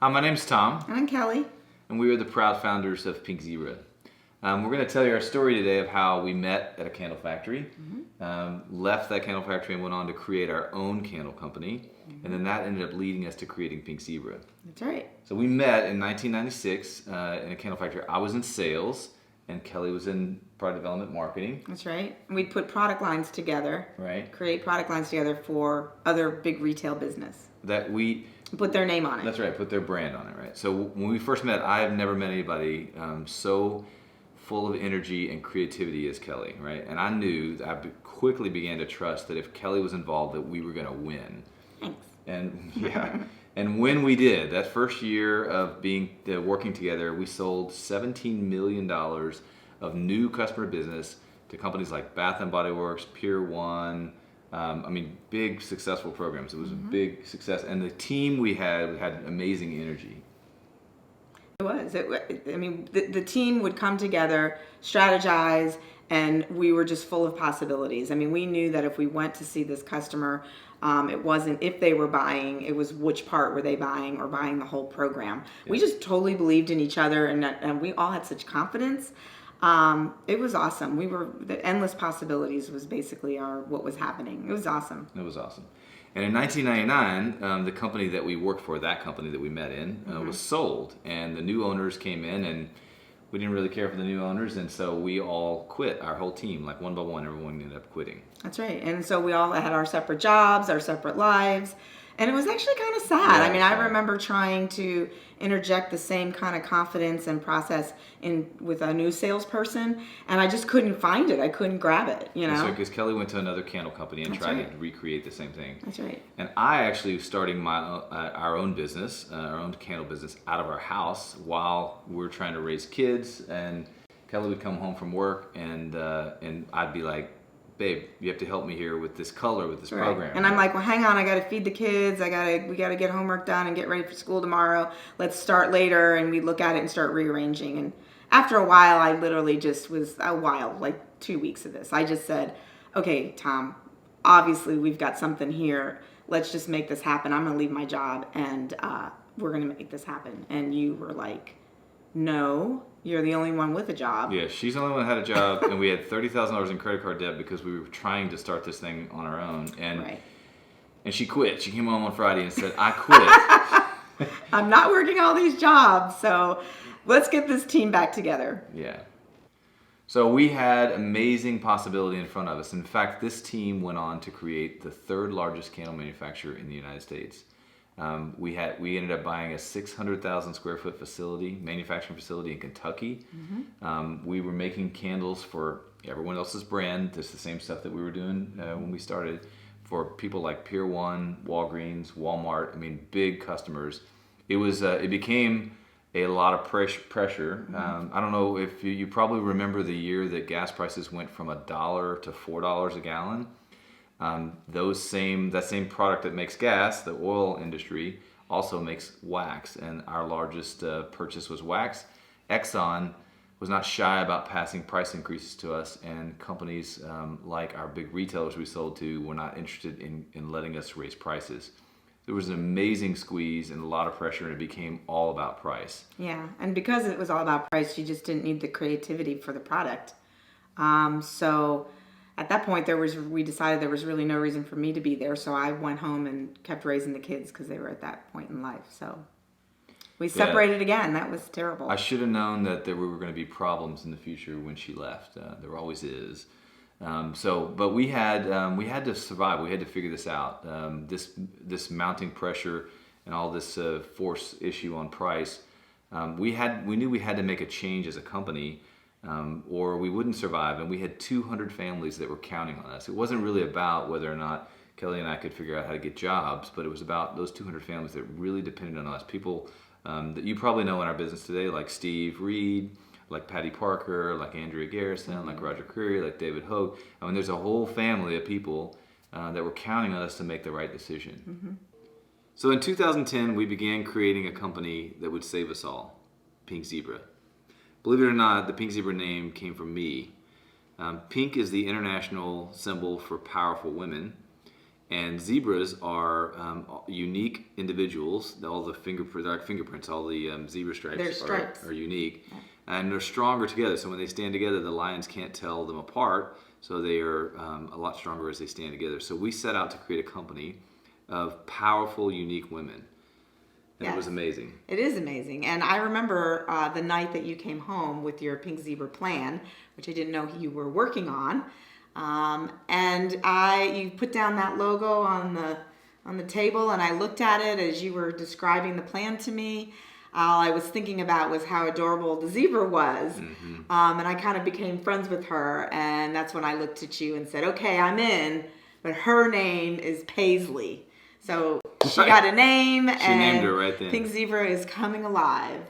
Hi, my name's Tom, And I'm Kelly. and we are the proud founders of Pink Zebra. We're going to tell you our story today of how we met at a candle factory, left that candle factory and went on to create our own candle company, and then that ended up leading us to creating Pink Zebra. That's right. So we met in 1996 in a candle factory. I was in sales, and Kelly was in product development marketing. That's right. And we'd put product lines together, Right. create product lines together for other big retail business. That we Put their name on it. That's right, put their brand on it, right? So when we first met, I have never met anybody so full of energy and creativity as Kelly, right? And I knew that quickly began to trust that if Kelly was involved, that we were going to win. Thanks. And yeah, and when we did, that first year of working together, we sold $17 million of new customer business to companies like Bath and Body Works, Pier 1. Big successful programs. It was a big success, and the team we had amazing energy. It was. The team would come together, strategize, and we were just full of possibilities. We knew that if we went to see this customer, it wasn't if they were buying, it was which part were they buying or buying the whole program. Yeah. We just totally believed in each other, and we all had such confidence. It was awesome. The endless possibilities was basically what was happening. It was awesome. It was awesome. And in 1999, the company that we worked for, that company that we met in, was sold. And the new owners came in, and we didn't really care for the new owners. And so we all quit, our whole team. Like one by one, everyone ended up quitting. That's right. And so we all had our separate jobs, our separate lives. And it was actually kind of sad. Yeah, I remember trying to interject the same kind of confidence and process with a new salesperson, and I just couldn't find it. I couldn't grab it, That's right, because Kelly went to another candle company and tried to recreate the same thing. That's right. And I actually was starting our own business, our own candle business, out of our house while we were trying to raise kids. And Kelly would come home from work, and I'd be like, babe, you have to help me here with this color, with this program. And I'm like, well, hang on, I got to feed the kids. We got to get homework done and get ready for school tomorrow. Let's start later. And we look at it and start rearranging. And after a while, I literally just was like 2 weeks of this. I just said, okay, Tom, obviously we've got something here. Let's just make this happen. I'm going to leave my job and we're going to make this happen. And you were like, no, you're the only one with a job. Yeah, she's the only one that had a job, and we had $30,000 in credit card debt because we were trying to start this thing on our own. And she quit. She came home on Friday and said, I quit. I'm not working all these jobs, so let's get this team back together. Yeah. So we had amazing possibility in front of us. In fact, this team went on to create the third largest candle manufacturer in the United States. We ended up buying a 600,000 square foot manufacturing facility in Kentucky. We were making candles for everyone else's brand, just the same stuff that we were doing when we started, for people like Pier 1, Walgreens, Walmart. Big customers. It became a lot of pressure. I don't know if you probably remember the year that gas prices went from $1 to $4 a gallon. That same product that makes gas, the oil industry, also makes wax, and our largest purchase was wax. Exxon was not shy about passing price increases to us, and companies like our big retailers we sold to were not interested in letting us raise prices. There was an amazing squeeze and a lot of pressure, and it became all about price. Yeah, and because it was all about price, you just didn't need the creativity for the product. So at that point, we decided there was really no reason for me to be there, so I went home and kept raising the kids because they were at that point in life. So we separated again. That was terrible. I should have known that there were going to be problems in the future when she left. There always is. But we had to survive. We had to figure this out. This mounting pressure and all this force issue on price. We knew we had to make a change as a company. Or we wouldn't survive, and we had 200 families that were counting on us. It wasn't really about whether or not Kelly and I could figure out how to get jobs, but it was about those 200 families that really depended on us. People that you probably know in our business today, like Steve Reed, like Patty Parker, like Andrea Garrison, like Roger Creary, like David Hogue. There's a whole family of people that were counting on us to make the right decision. So in 2010, we began creating a company that would save us all, Pink Zebra. Believe it or not, the Pink Zebra name came from me. Pink is the international symbol for powerful women, And zebras are unique individuals. All the fingerprints, all the zebra stripes are unique. Yeah. And they're stronger together. So when they stand together, the lions can't tell them apart. So they are a lot stronger as they stand together. So we set out to create a company of powerful, unique women. And It was amazing. It is amazing. And I remember the night that you came home with your Pink Zebra plan, which I didn't know you were working on. And you put down that logo on the table, and I looked at it as you were describing the plan to me. All I was thinking about was how adorable the zebra was. Mm-hmm. And I kind of became friends with her, and that's when I looked at you and said, okay, I'm in, but her name is Paisley. So she got a name, she named her right then. Pink Zebra is coming alive.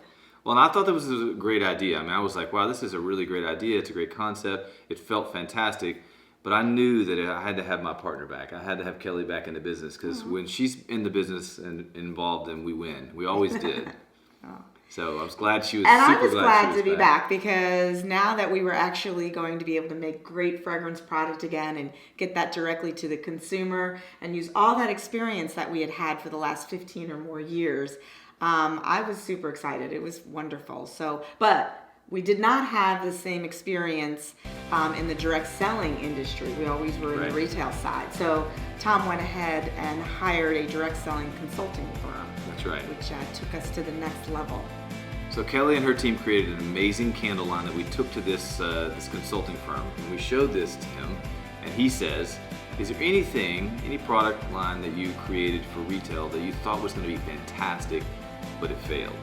Well, and I thought that was a great idea. I mean, I was like, wow, this is a really great idea. It's a great concept. It felt fantastic. But I knew that I had to have my partner back. I had to have Kelly back in the business because when she's in the business and involved, then we win. We always did. So I was glad she was. And I was glad to be back because now that we were actually going to be able to make great fragrance product again and get that directly to the consumer and use all that experience that we had had for the last 15 or more years, I was super excited. It was wonderful. But we did not have the same experience in the direct selling industry. We always were in the retail side. So Tom went ahead and hired a direct selling consulting firm. That's right. Which took us to the next level. So Kelly and her team created an amazing candle line that we took to this consulting firm, and we showed this to him, and he says, is there any product line that you created for retail that you thought was going to be fantastic, but it failed?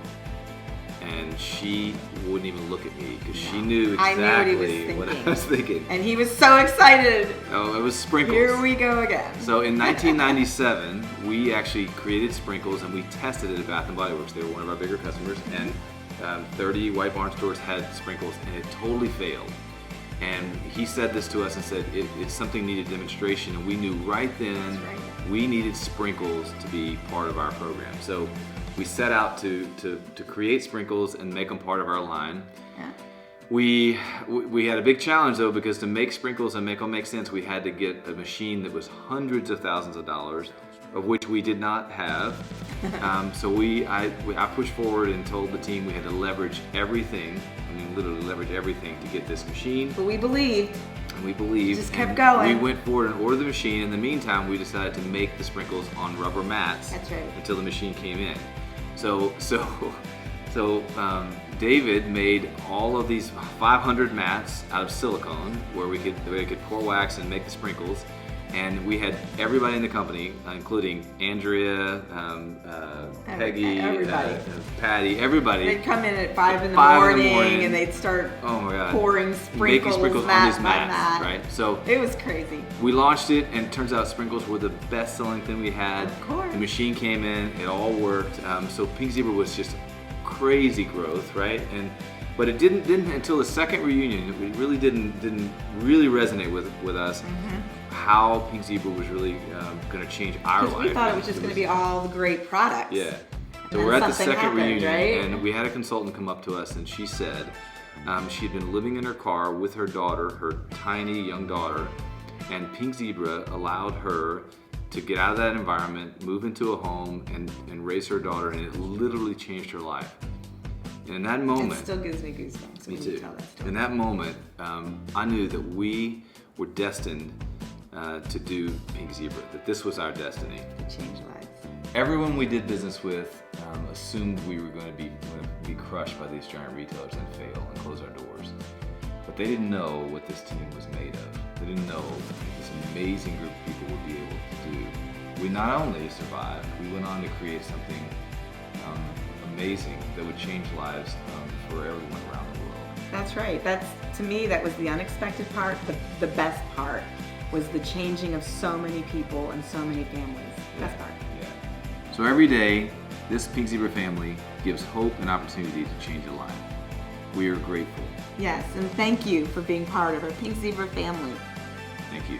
And she wouldn't even look at me because she knew exactly what I was thinking. And he was so excited. Oh, it was sprinkles. Here we go again. So in 1997, we actually created sprinkles and we tested it at Bath & Body Works. They were one of our bigger customers, and 30 White Barn stores had sprinkles, and it totally failed. And he said this to us and said it's something needed demonstration, and we knew right then we needed sprinkles to be part of our program. So we set out to create sprinkles and make them part of our line. Yeah. We had a big challenge though, because to make sprinkles and make them make sense, we had to get a machine that was hundreds of thousands of dollars, of which we did not have. So I pushed forward and told the team we had to leverage everything. I mean, literally leverage everything to get this machine. But we believed. And we believed. Just kept going. We went forward and ordered the machine. In the meantime, we decided to make the sprinkles on rubber mats. That's right. Until the machine came in. So David made all of these 500 mats out of silicone where we could pour wax and make the sprinkles. And we had everybody in the company, including Andrea, Peggy, Patty, everybody. They'd come in at 5 in the morning and they'd start pouring sprinkles on these mats, right? So it was crazy. We launched it, and it turns out sprinkles were the best-selling thing we had. Of course. The machine came in, it all worked. So Pink Zebra was just crazy growth, right? But it didn't until the second reunion. It really didn't really resonate with us. Mm-hmm. How Pink Zebra was really going to change our life. We thought it was just going to be all the great products. Yeah. So we're at the second reunion, and we had a consultant come up to us, and she said she had been living in her car with her daughter, her tiny young daughter, and Pink Zebra allowed her to get out of that environment, move into a home, and raise her daughter, and it literally changed her life. And in that moment, it still gives me goosebumps. Me too. In that moment, I knew that we were destined to do Pink Zebra, that this was our destiny. To change lives. Everyone we did business with assumed we were going to be crushed by these giant retailers and fail and close our doors. But they didn't know what this team was made of. They didn't know what this amazing group of people would be able to do. We not only survived, we went on to create something amazing that would change lives for everyone around the world. That's right. To me, that was the unexpected part. The best part was the changing of so many people and so many families. Best part. Yeah. So every day, this Pink Zebra family gives hope and opportunity to change a life. We are grateful. Yes, and thank you for being part of our Pink Zebra family. Thank you.